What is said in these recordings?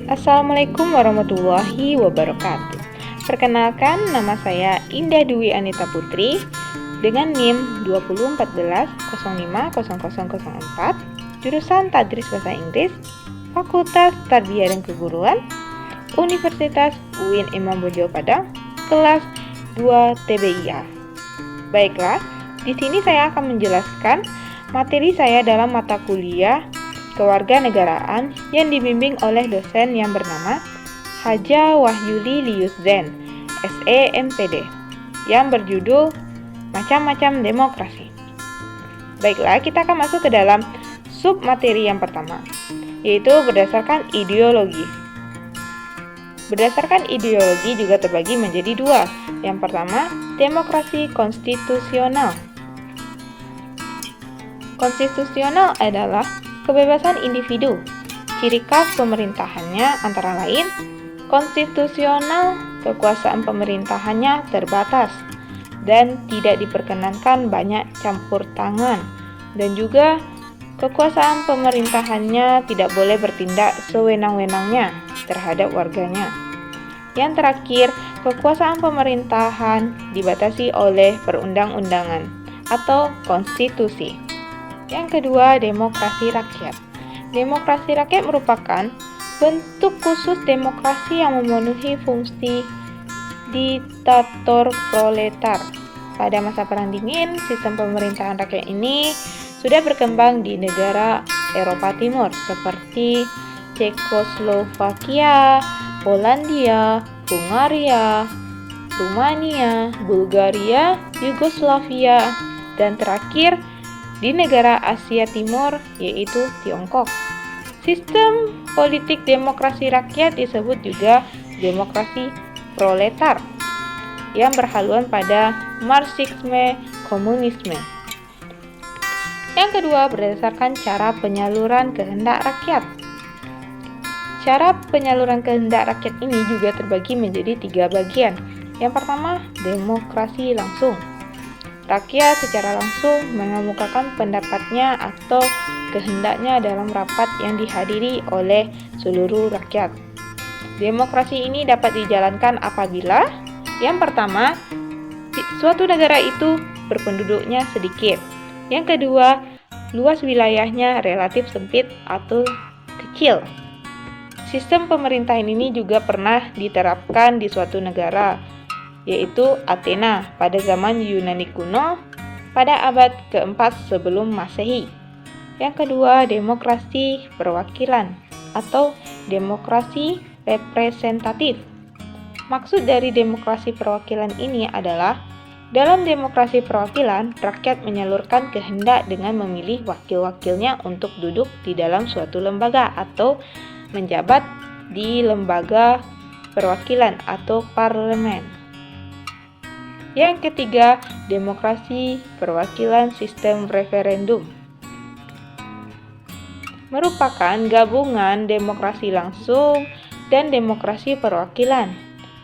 Assalamualaikum warahmatullahi wabarakatuh. Perkenalkan, nama saya Indah Dwi Anita Putri dengan NIM 2014050004, jurusan Tadris Bahasa Inggris, Fakultas Tarbiyah dan Keguruan, Universitas UIN Imam Bonjol Padang, kelas 2 TBIA. Baiklah, di sini saya akan menjelaskan materi saya dalam mata kuliah Kewarganegaraan yang dibimbing oleh dosen yang bernama Haja Wahyuli Liuszen, SE MPD, yang berjudul Macam-macam Demokrasi. Baiklah, kita akan masuk ke dalam sub materi yang pertama, yaitu berdasarkan ideologi. Berdasarkan ideologi juga terbagi menjadi dua. Yang pertama, demokrasi konstitusional. Konstitusional adalah kebebasan individu. Ciri khas pemerintahannya antara lain, konstitusional, kekuasaan pemerintahannya terbatas dan tidak diperkenankan banyak campur tangan, dan juga kekuasaan pemerintahannya tidak boleh bertindak sewenang-wenangnya terhadap warganya. Yang terakhir, kekuasaan pemerintahan dibatasi oleh perundang-undangan atau konstitusi. Yang kedua, demokrasi rakyat. Demokrasi rakyat merupakan bentuk khusus demokrasi yang memenuhi fungsi diktator proletar. Pada masa Perang Dingin, sistem pemerintahan rakyat ini sudah berkembang di negara Eropa Timur seperti Cekoslovakia, Polandia, Hungaria, Rumania, Bulgaria, Yugoslavia, dan terakhir di negara Asia Timur, yaitu Tiongkok. Sistem politik demokrasi rakyat disebut juga demokrasi proletar yang berhaluan pada Marxisme komunisme. Yang kedua, berdasarkan cara penyaluran kehendak rakyat. Cara penyaluran kehendak rakyat ini juga terbagi menjadi 3 bagian. Yang pertama, demokrasi langsung. Rakyat secara langsung mengemukakan pendapatnya atau kehendaknya dalam rapat yang dihadiri oleh seluruh rakyat. Demokrasi ini dapat dijalankan apabila yang pertama, suatu negara itu berpenduduknya sedikit. Yang kedua, luas wilayahnya relatif sempit atau kecil. Sistem pemerintahan ini juga pernah diterapkan di suatu negara, yaitu Athena pada zaman Yunani kuno pada abad keempat sebelum Masehi. Yang kedua, demokrasi perwakilan atau demokrasi representatif. Maksud dari demokrasi perwakilan ini adalah dalam demokrasi perwakilan, rakyat menyalurkan kehendak dengan memilih wakil-wakilnya untuk duduk di dalam suatu lembaga atau menjabat di lembaga perwakilan atau parlemen. Yang ketiga, demokrasi perwakilan sistem referendum. Merupakan gabungan demokrasi langsung dan demokrasi perwakilan.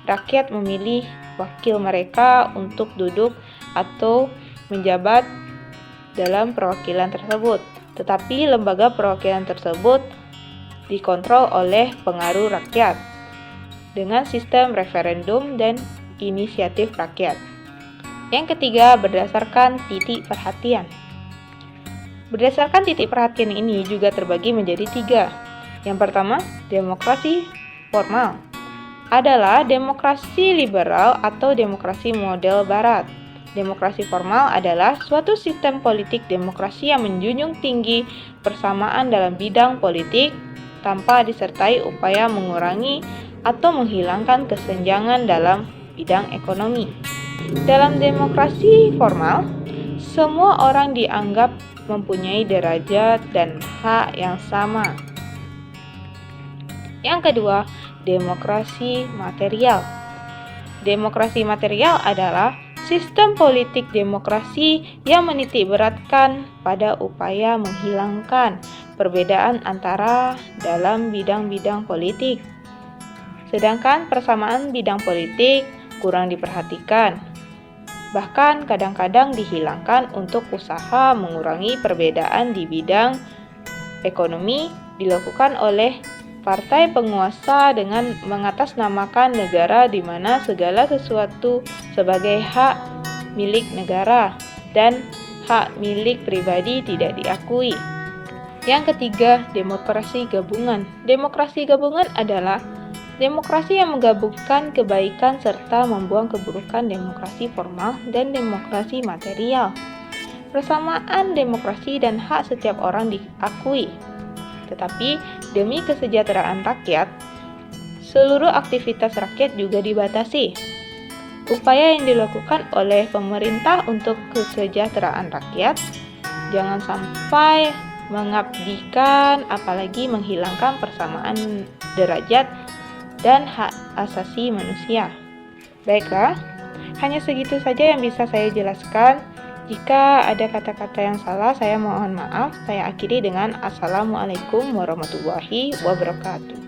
Rakyat memilih wakil mereka untuk duduk atau menjabat dalam perwakilan tersebut. Tetapi lembaga perwakilan tersebut dikontrol oleh pengaruh rakyat dengan sistem referendum dan inisiatif rakyat. Yang ketiga, berdasarkan titik perhatian. Berdasarkan titik perhatian ini juga terbagi menjadi 3. Yang pertama, demokrasi formal adalah demokrasi liberal atau demokrasi model barat. Demokrasi formal adalah suatu sistem politik demokrasi yang menjunjung tinggi persamaan dalam bidang politik tanpa disertai upaya mengurangi atau menghilangkan kesenjangan dalam bidang ekonomi. Dalam demokrasi formal, semua orang dianggap mempunyai derajat dan hak yang sama. Yang kedua, demokrasi material. Demokrasi material adalah sistem politik demokrasi yang menitikberatkan pada upaya menghilangkan perbedaan antara dalam bidang-bidang politik. Sedangkan persamaan bidang politik kurang diperhatikan. Bahkan kadang-kadang dihilangkan untuk usaha mengurangi perbedaan di bidang ekonomi dilakukan oleh partai penguasa dengan mengatasnamakan negara di mana segala sesuatu sebagai hak milik negara dan hak milik pribadi tidak diakui. Yang ketiga, demokrasi gabungan. Demokrasi gabungan adalah demokrasi yang menggabungkan kebaikan serta membuang keburukan demokrasi formal dan demokrasi material. Persamaan demokrasi dan hak setiap orang diakui. Tetapi demi kesejahteraan rakyat, seluruh aktivitas rakyat juga dibatasi. Upaya yang dilakukan oleh pemerintah untuk kesejahteraan rakyat jangan sampai mengabdikan apalagi menghilangkan persamaan derajat dan hak asasi manusia. Baiklah, hanya segitu saja yang bisa saya jelaskan. Jika ada kata-kata yang salah, saya mohon maaf. Saya akhiri dengan Assalamualaikum warahmatullahi wabarakatuh.